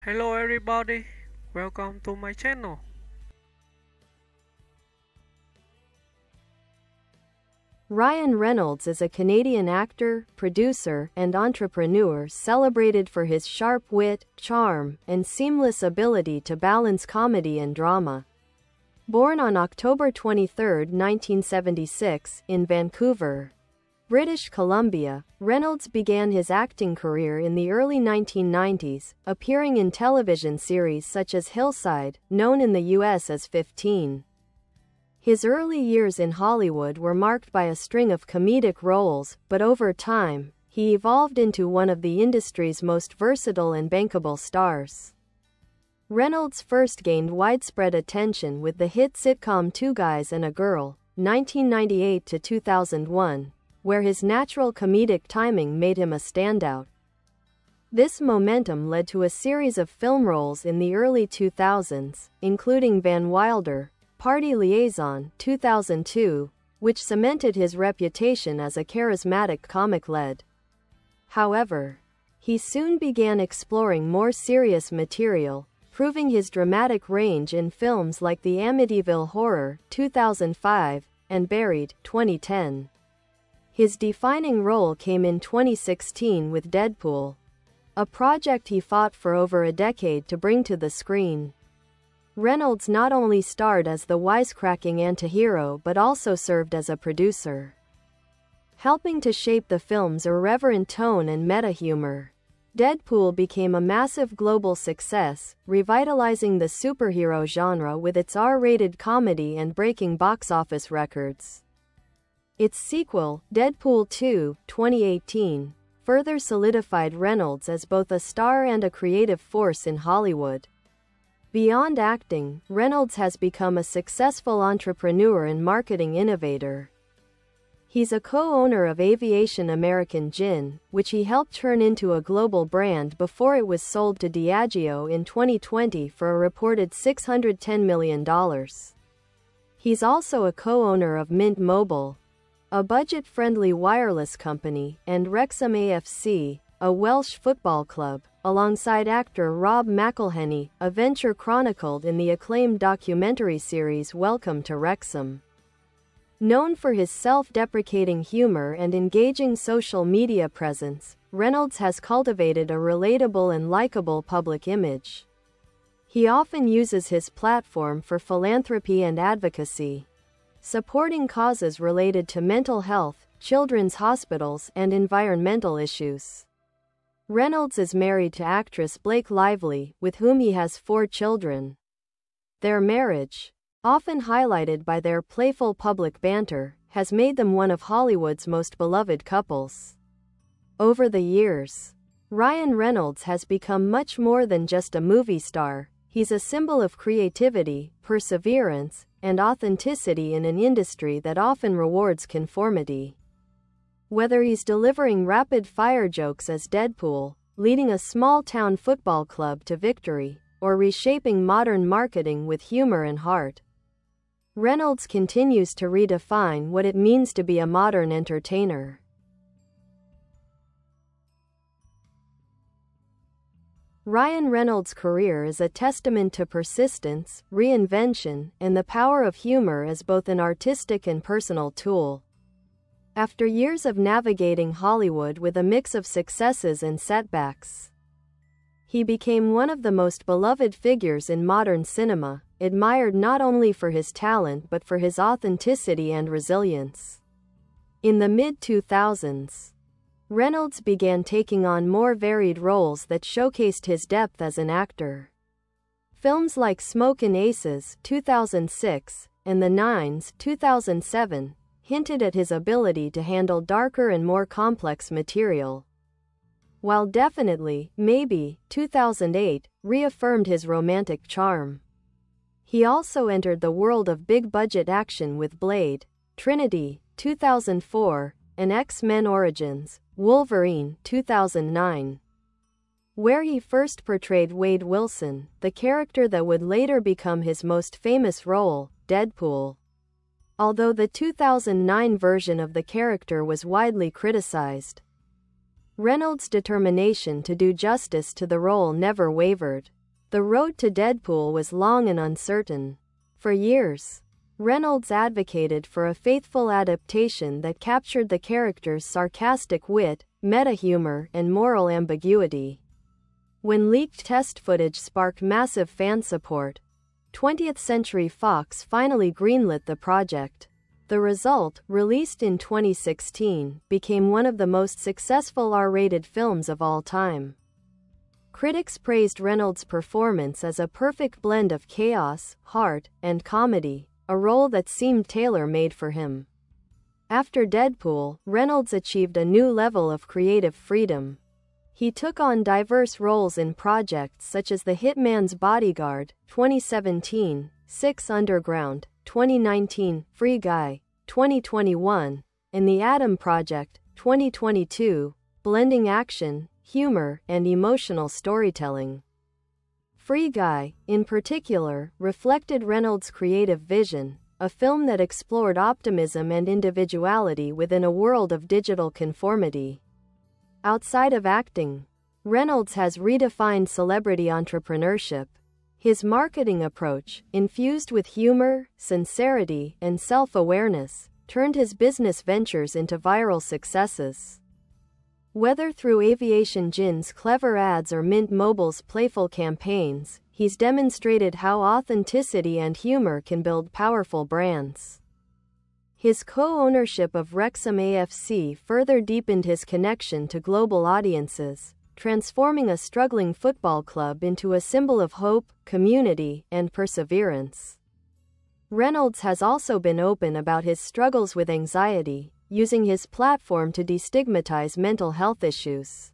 Hello everybody, welcome to my channel. Ryan Reynolds is a Canadian actor, producer, and entrepreneur celebrated for his sharp wit, charm, and seamless ability to balance comedy and drama. Born on October 23, 1976, in Vancouver, British Columbia, Reynolds began his acting career in the early 1990s, appearing in television series such as Hillside, known in the US as 15. His early years in Hollywood were marked by a string of comedic roles, but over time, he evolved into one of the industry's most versatile and bankable stars. Reynolds first gained widespread attention with the hit sitcom Two Guys and a Girl, 1998 to 2001, where his natural comedic timing made him a standout. This momentum led to a series of film roles in the early 2000s, including Van Wilder, Party Liaison, 2002, which cemented his reputation as a charismatic comic lead. However, he soon began exploring more serious material, proving his dramatic range in films like the Amityville Horror, 2005, and Buried, 2010. His defining role came in 2016 with Deadpool, a project he fought for over a decade to bring to the screen. Reynolds not only starred as the wisecracking antihero but also served as a producer, helping to shape the film's irreverent tone and meta-humor. Deadpool became a massive global success, revitalizing the superhero genre with its R-rated comedy and breaking box office records. Its sequel, Deadpool 2, 2018, further solidified Reynolds as both a star and a creative force in Hollywood. Beyond acting, Reynolds has become a successful entrepreneur and marketing innovator. He's a co-owner of Aviation American Gin, which he helped turn into a global brand before it was sold to Diageo in 2020 for a reported $610 million. He's also a co-owner of Mint Mobile, a budget-friendly wireless company, and Wrexham AFC, a Welsh football club, alongside actor Rob McElhenney, a venture chronicled in the acclaimed documentary series Welcome to Wrexham. Known for his self-deprecating humor and engaging social media presence, Reynolds has cultivated a relatable and likable public image. He often uses his platform for philanthropy and advocacy, supporting causes related to mental health, children's hospitals, and environmental issues. Reynolds is married to actress Blake Lively, with whom he has 4 children. Their marriage, often highlighted by their playful public banter, has made them one of Hollywood's most beloved couples. Over the years, Ryan Reynolds has become much more than just a movie star. He's a symbol of creativity, perseverance, and authenticity in an industry that often rewards conformity. Whether he's delivering rapid-fire jokes as Deadpool, leading a small-town football club to victory, or reshaping modern marketing with humor and heart, Reynolds continues to redefine what it means to be a modern entertainer. Ryan Reynolds' career is a testament to persistence, reinvention, and the power of humor as both an artistic and personal tool. After years of navigating Hollywood with a mix of successes and setbacks, he became one of the most beloved figures in modern cinema, admired not only for his talent but for his authenticity and resilience. In the mid-2000s, Reynolds began taking on more varied roles that showcased his depth as an actor. Films like Smokin' Aces, 2006, and The Nines, 2007, hinted at his ability to handle darker and more complex material, while Definitely, Maybe, 2008, reaffirmed his romantic charm. He also entered the world of big-budget action with Blade, Trinity, 2004, and X-Men Origins, Wolverine, 2009, where he first portrayed Wade Wilson, the character that would later become his most famous role, Deadpool. Although the 2009 version of the character was widely criticized, Reynolds' determination to do justice to the role never wavered. The road to Deadpool was long and uncertain. For years, Reynolds advocated for a faithful adaptation that captured the character's sarcastic wit, meta-humor, and moral ambiguity. When leaked test footage sparked massive fan support, 20th Century Fox finally greenlit the project. The result, released in 2016, became one of the most successful R-rated films of all time. Critics praised Reynolds' performance as a perfect blend of chaos, heart, and comedy, a role that seemed tailor-made for him. After Deadpool, Reynolds achieved a new level of creative freedom. He took on diverse roles in projects such as The Hitman's Bodyguard, 2017, 6 Underground, 2019, Free Guy, 2021, and The Atom Project, 2022, blending action, humor, and emotional storytelling. Free Guy, in particular, reflected Reynolds' creative vision, a film that explored optimism and individuality within a world of digital conformity. Outside of acting, Reynolds has redefined celebrity entrepreneurship. His marketing approach, infused with humor, sincerity, and self-awareness, turned his business ventures into viral successes. Whether through Aviation Gin's clever ads or Mint Mobile's playful campaigns, he's demonstrated how authenticity and humor can build powerful brands. His co-ownership of Wrexham AFC further deepened his connection to global audiences, transforming a struggling football club into a symbol of hope, community, and perseverance. Reynolds has also been open about his struggles with anxiety, using his platform to destigmatize mental health issues.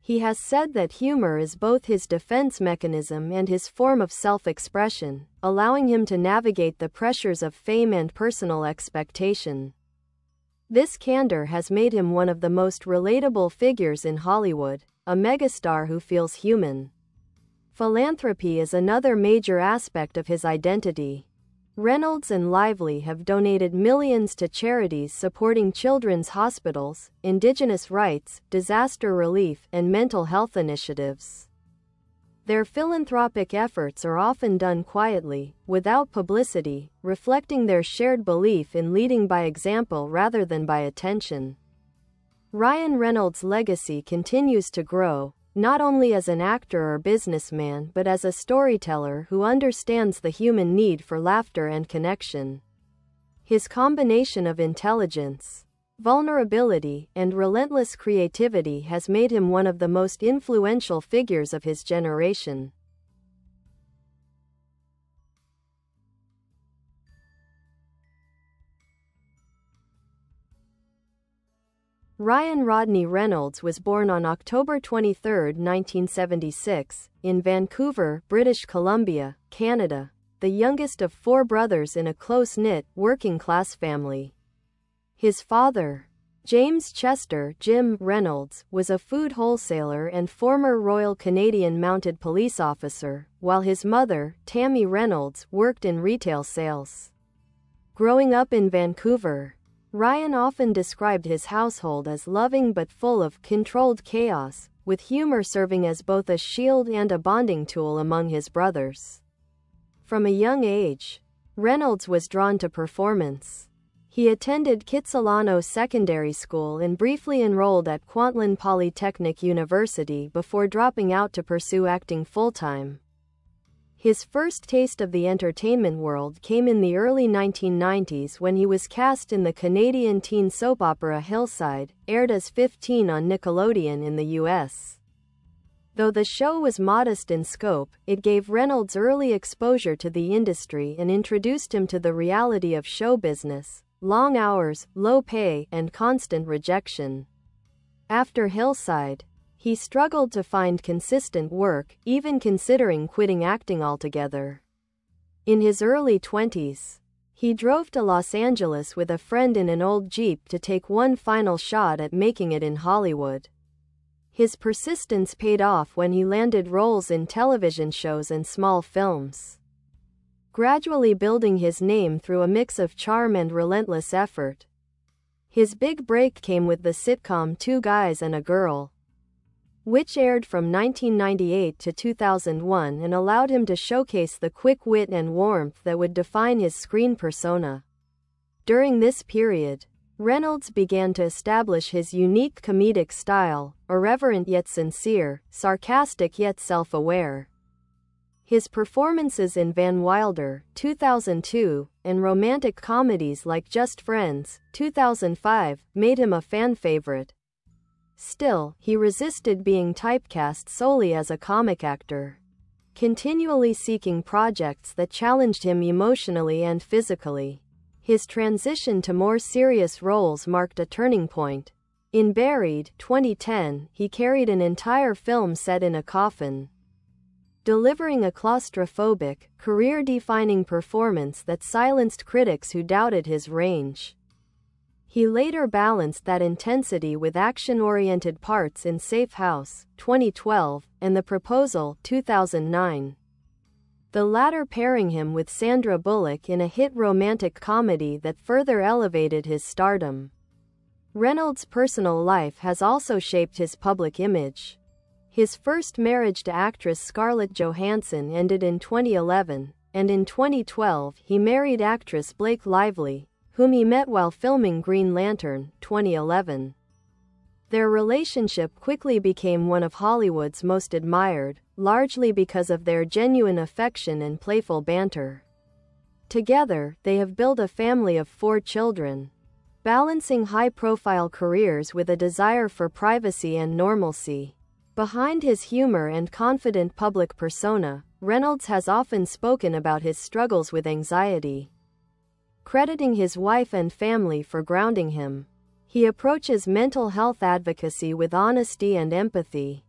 He has said that humor is both his defense mechanism and his form of self-expression, allowing him to navigate the pressures of fame and personal expectation. This candor has made him one of the most relatable figures in Hollywood, a megastar who feels human. Philanthropy is another major aspect of his identity. Reynolds and Lively have donated millions to charities supporting children's hospitals, indigenous rights, disaster relief, and mental health initiatives. Their philanthropic efforts are often done quietly, without publicity, reflecting their shared belief in leading by example rather than by attention. Ryan Reynolds' legacy continues to grow, not only as an actor or businessman but as a storyteller who understands the human need for laughter and connection. His combination of intelligence, vulnerability, and relentless creativity has made him one of the most influential figures of his generation. Ryan Rodney Reynolds was born on October 23, 1976, in Vancouver, British Columbia, Canada, the youngest of 4 brothers in a close-knit, working-class family. His father, James Chester "Jim" Reynolds, was a food wholesaler and former Royal Canadian Mounted Police officer, while his mother, Tammy Reynolds, worked in retail sales. Growing up in Vancouver, Ryan often described his household as loving but full of controlled chaos, with humor serving as both a shield and a bonding tool among his brothers. From a young age, Reynolds was drawn to performance. He attended Kitsilano Secondary School and briefly enrolled at Kwantlen Polytechnic University before dropping out to pursue acting full-time. His first taste of the entertainment world came in the early 1990s when he was cast in the Canadian teen soap opera Hillside, aired as 15 on Nickelodeon in the US. Though the show was modest in scope, it gave Reynolds early exposure to the industry and introduced him to the reality of show business: long hours, low pay, and constant rejection. After Hillside, he struggled to find consistent work, even considering quitting acting altogether. In his early 20s, he drove to Los Angeles with a friend in an old Jeep to take one final shot at making it in Hollywood. His persistence paid off when he landed roles in television shows and small films, gradually building his name through a mix of charm and relentless effort. His big break came with the sitcom Two Guys and a Girl, which aired from 1998 to 2001 and allowed him to showcase the quick wit and warmth that would define his screen persona. During this period, Reynolds began to establish his unique comedic style, irreverent yet sincere, sarcastic yet self-aware. His performances in Van Wilder, 2002, and romantic comedies like Just Friends, 2005, made him a fan favorite. Still, he resisted being typecast solely as a comic actor, continually seeking projects that challenged him emotionally and physically. His transition to more serious roles marked a turning point. In Buried, 2010, he carried an entire film set in a coffin, delivering a claustrophobic, career-defining performance that silenced critics who doubted his range. He later balanced that intensity with action-oriented parts in Safe House, 2012, and The Proposal, 2009. The latter pairing him with Sandra Bullock in a hit romantic comedy that further elevated his stardom. Reynolds' personal life has also shaped his public image. His first marriage to actress Scarlett Johansson ended in 2011, and in 2012 he married actress Blake Lively, whom he met while filming Green Lantern, 2011. Their relationship quickly became one of Hollywood's most admired, largely because of their genuine affection and playful banter. Together, they have built a family of 4 children, balancing high-profile careers with a desire for privacy and normalcy. Behind his humor and confident public persona, Reynolds has often spoken about his struggles with anxiety, crediting his wife and family for grounding him. He approaches mental health advocacy with honesty and empathy,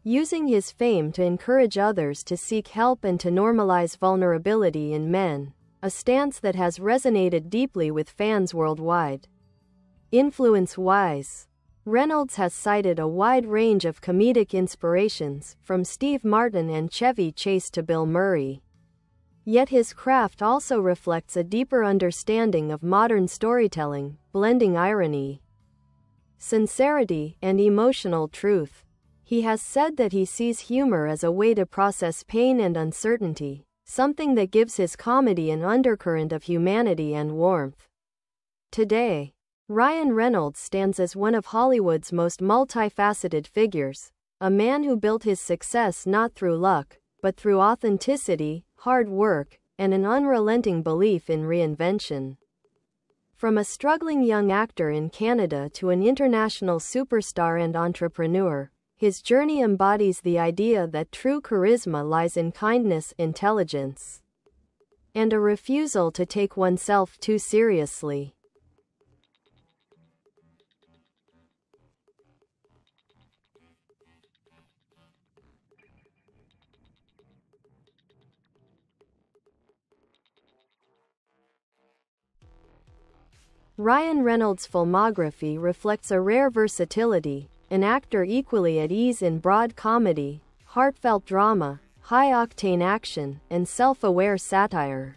using his fame to encourage others to seek help and to normalize vulnerability in men, a stance that has resonated deeply with fans worldwide. Influence-wise, Reynolds has cited a wide range of comedic inspirations, from Steve Martin and Chevy Chase to Bill Murray. Yet his craft also reflects a deeper understanding of modern storytelling, blending irony, sincerity, and emotional truth. He has said that he sees humor as a way to process pain and uncertainty, something that gives his comedy an undercurrent of humanity and warmth. Today, Ryan Reynolds stands as one of Hollywood's most multifaceted figures, a man who built his success not through luck, but through authenticity, hard work, and an unrelenting belief in reinvention. From a struggling young actor in Canada to an international superstar and entrepreneur, his journey embodies the idea that true charisma lies in kindness, intelligence, and a refusal to take oneself too seriously. Ryan Reynolds' filmography reflects a rare versatility, an actor equally at ease in broad comedy, heartfelt drama, high-octane action, and self-aware satire.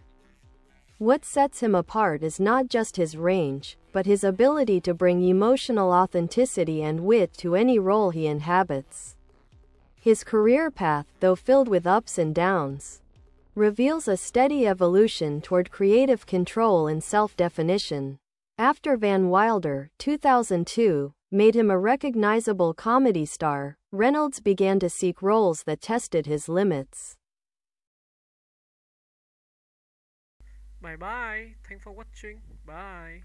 What sets him apart is not just his range, but his ability to bring emotional authenticity and wit to any role he inhabits. His career path, though filled with ups and downs, reveals a steady evolution toward creative control and self-definition. After Van Wilder, 2002, made him a recognizable comedy star, Reynolds began to seek roles that tested his limits. Bye bye. Thanks for watching. Bye.